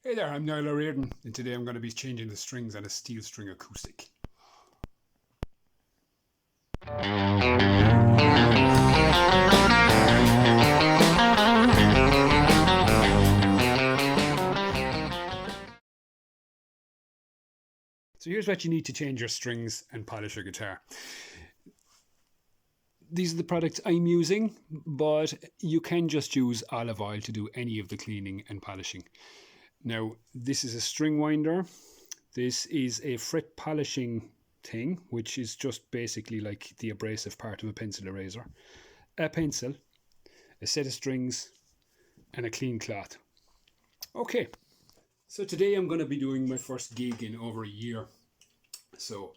Hey there, I'm Niall O'Riordan, and today I'm going to be changing the strings on a steel string acoustic. So here's what you need to change your strings and polish your guitar. These are the products I'm using, but you can just use olive oil to do any of the cleaning and polishing. Now, this is a string winder. This is a fret polishing thing, which is just basically like the abrasive part of a pencil eraser. A pencil, a set of strings, and a clean cloth. Okay, so today I'm going to be doing my first gig in over a year. So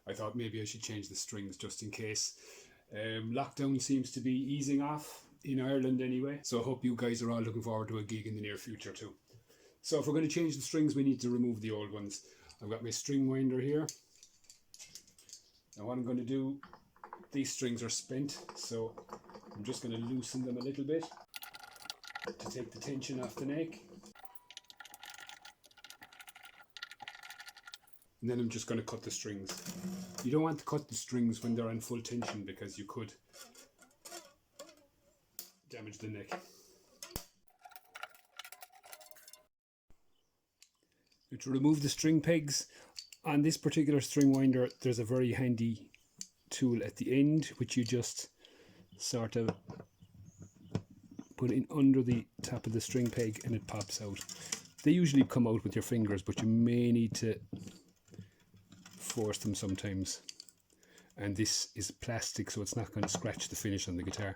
I thought maybe I should change the strings just in case. Lockdown seems to be easing off in Ireland anyway. So I hope you guys are all looking forward to a gig in the near future too. So if we're going to change the strings, we need to remove the old ones. I've got my string winder here. Now what I'm going to do, these strings are spent, so I'm just going to loosen them a little bit to take the tension off the neck. And then I'm just going to cut the strings. You don't want to cut the strings when they're on full tension because you could damage the neck. To remove the string pegs, on this particular string winder there's a very handy tool at the end which you just sort of put in under the top of the string peg and it pops out. They usually come out with your fingers, but you may need to force them sometimes. And this is plastic, so it's not going to scratch the finish on the guitar.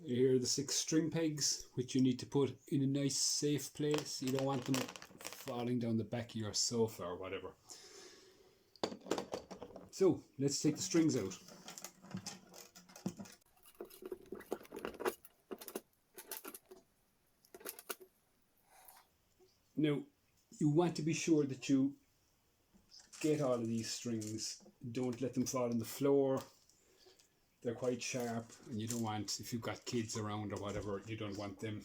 Here are the 6 string pegs, which you need to put in a nice safe place. You don't want them falling down the back of your sofa or whatever. So let's take the strings out. Now you want to be sure that you get all of these strings. Don't let them fall on the floor. They're quite sharp, and you don't want, if you've got kids around or whatever, you don't want them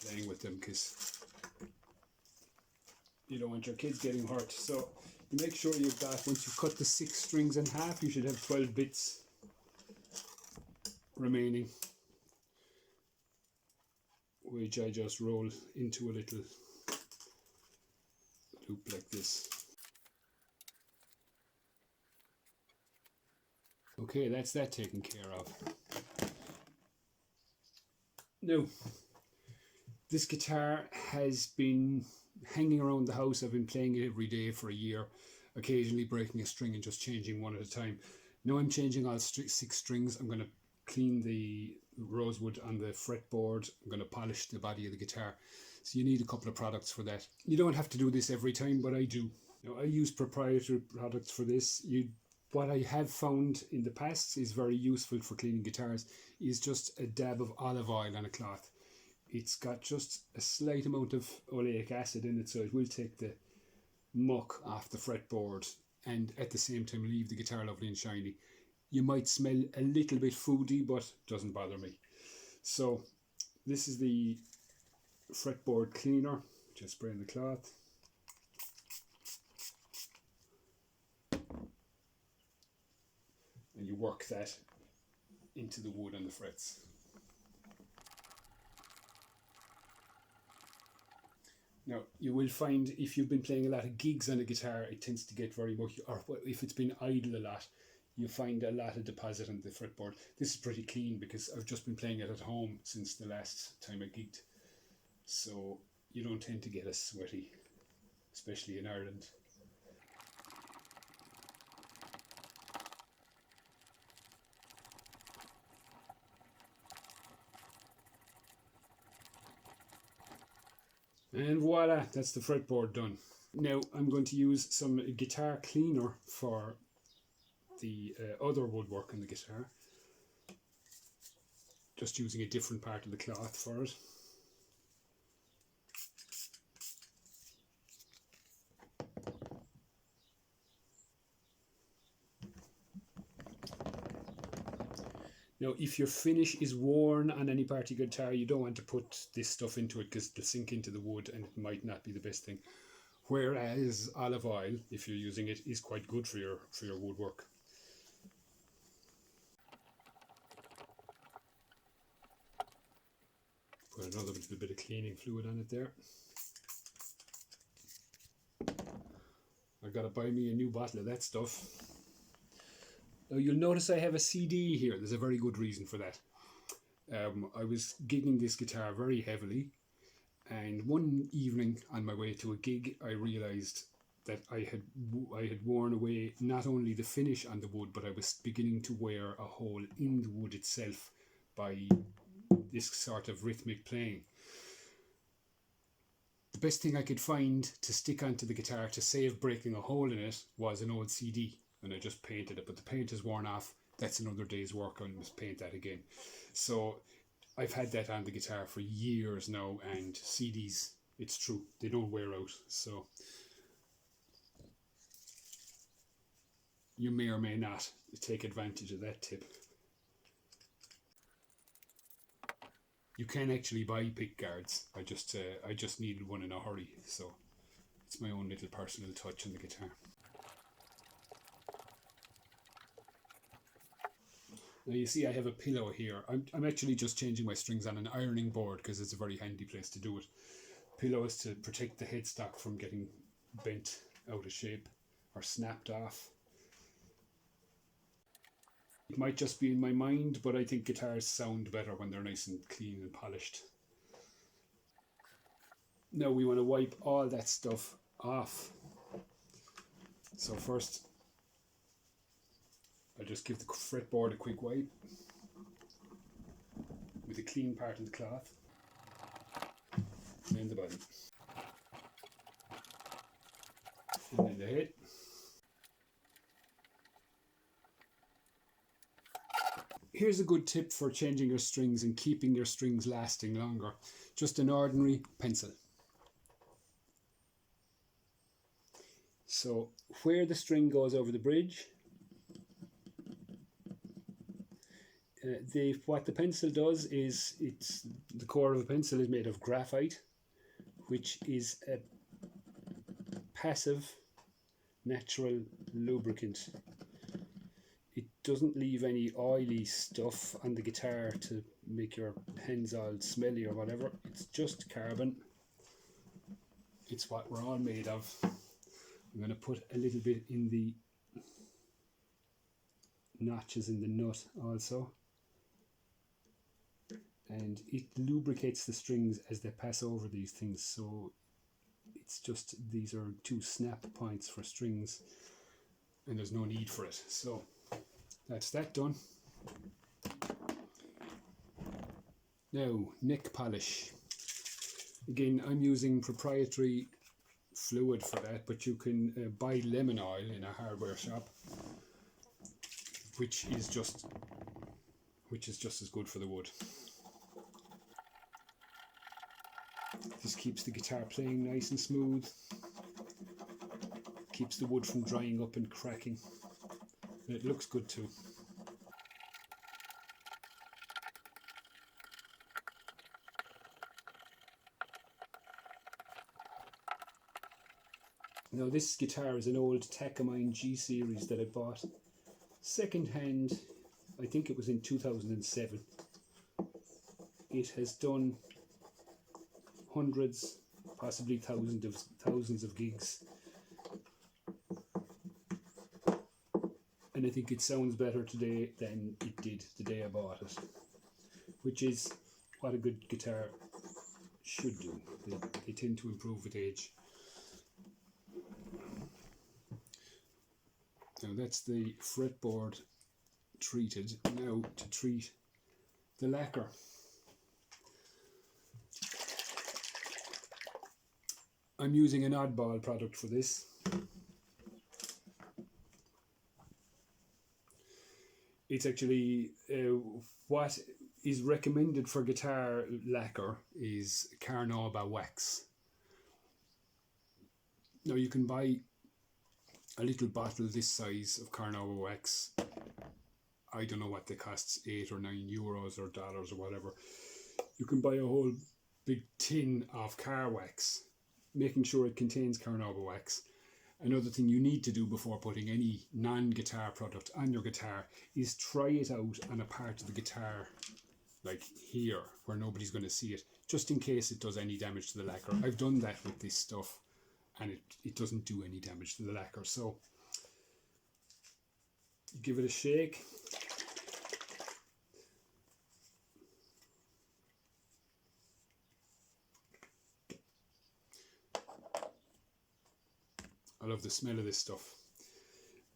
playing with them because you don't want your kids getting hurt. So you make sure you've got, once you've cut the 6 strings in half, you should have 12 bits remaining, which I just roll into a little loop like this. Okay, that's that taken care of. Now, this guitar has been hanging around the house. I've been playing it every day for a year, occasionally breaking a string and just changing one at a time. Now I'm changing all 6 strings. I'm going to clean the rosewood on the fretboard. I'm going to polish the body of the guitar. So you need a couple of products for that. You don't have to do this every time, but I do. Now I use proprietary products for this. What I have found in the past is very useful for cleaning guitars is just a dab of olive oil on a cloth. It's got just a slight amount of oleic acid in it, so it will take the muck off the fretboard and at the same time leave the guitar lovely and shiny. You might smell a little bit foody, but it doesn't bother me. So this is the fretboard cleaner. Just spray in the cloth. And you work that into the wood on the frets. Now, you will find if you've been playing a lot of gigs on a guitar, it tends to get very much, or if it's been idle a lot, you find a lot of deposit on the fretboard. This is pretty clean because I've just been playing it at home since the last time I gigged. So you don't tend to get as sweaty, especially in Ireland. And voila, that's the fretboard done. Now I'm going to use some guitar cleaner for the other woodwork on the guitar. Just using a different part of the cloth for it. Now, if your finish is worn on any part of your guitar, you don't want to put this stuff into it because it'll sink into the wood and it might not be the best thing. Whereas olive oil, if you're using it, is quite good for your woodwork. Put another little bit of cleaning fluid on it there. I've got to buy me a new bottle of that stuff. Now you'll notice I have a CD here. There's a very good reason for that. I was gigging this guitar very heavily, and one evening on my way to a gig, I realised that I had worn away not only the finish on the wood, but I was beginning to wear a hole in the wood itself by this sort of rhythmic playing. The best thing I could find to stick onto the guitar to save breaking a hole in it was an old CD, and I just painted it, but the paint is worn off. That's another day's work. I must paint that again. So I've had that on the guitar for years now, and CDs, it's true, they don't wear out. So you may or may not take advantage of that tip. You can actually buy pick guards. I just needed one in a hurry, so it's my own little personal touch on the guitar. Now you see I have a pillow here. I'm actually just changing my strings on an ironing board because it's a very handy place to do it. Pillow is to protect the headstock from getting bent out of shape or snapped off. It might just be in my mind, but I think guitars sound better when they're nice and clean and polished. Now we want to wipe all that stuff off. So first, I'll just give the fretboard a quick wipe with a clean part of the cloth and the bottom. And then the head. Here's a good tip for changing your strings and keeping your strings lasting longer. Just an ordinary pencil. So where the string goes over the bridge, what the pencil does is, the core of a pencil is made of graphite, which is a passive natural lubricant. It doesn't leave any oily stuff on the guitar to make your pens all smelly or whatever. It's just carbon. It's what we're all made of. I'm going to put a little bit in the notches in the nut also. And it lubricates the strings as they pass over these things. So it's just, these are two snap points for strings and there's no need for it. So that's that done. Now, neck polish. Again, I'm using proprietary fluid for that, but you can buy lemon oil in a hardware shop, which is just as good for the wood. This keeps the guitar playing nice and smooth, keeps the wood from drying up and cracking. And it looks good too. Now this guitar is an old Takamine G series that I bought second hand. I think it was in 2007. It has done hundreds, possibly thousands of gigs. And I think it sounds better today than it did the day I bought it, which is what a good guitar should do. They tend to improve with age. Now that's the fretboard treated. Now to treat the lacquer. I'm using an oddball product for this. It's actually what is recommended for guitar lacquer is Carnauba wax. Now you can buy a little bottle this size of Carnauba wax I don't know what they cost, €8 or €9 or dollars or whatever. You can buy a whole big tin of car wax, making sure it contains carnauba wax. Another thing you need to do before putting any non-guitar product on your guitar is try it out on a part of the guitar, like here, where nobody's going to see it, just in case it does any damage to the lacquer. I've done that with this stuff, and it doesn't do any damage to the lacquer. So give it a shake. I love the smell of this stuff.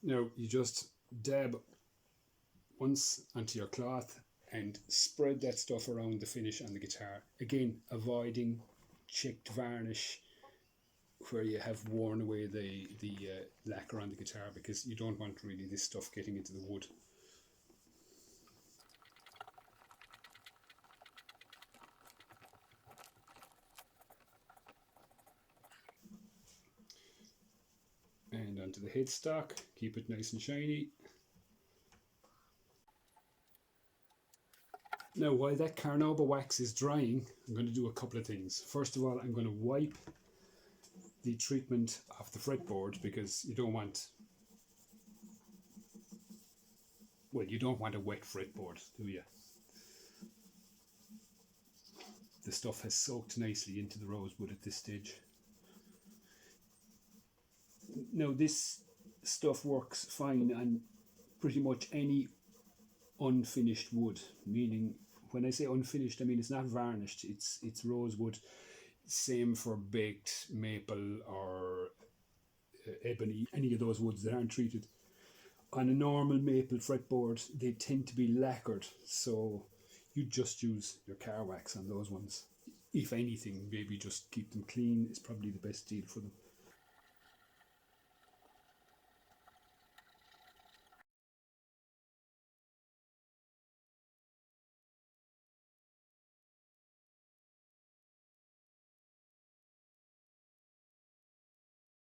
Now you just dab once onto your cloth and spread that stuff around the finish on the guitar. Again, avoiding chipped varnish where you have worn away the lacquer on the guitar, because you don't want really this stuff getting into the wood. And onto the headstock, keep it nice and shiny. Now, while that carnauba wax is drying, I'm going to do a couple of things. First of all, I'm going to wipe the treatment off the fretboard, because you don't want, well, you don't want a wet fretboard, do you? The stuff has soaked nicely into the rosewood at this stage. Now, this stuff works fine on pretty much any unfinished wood, meaning when I say unfinished, I mean it's not varnished, it's rosewood. Same for baked maple or ebony, any of those woods that aren't treated. On a normal maple fretboard, they tend to be lacquered, so you just use your car wax on those ones. If anything, maybe just keep them clean is probably the best deal for them.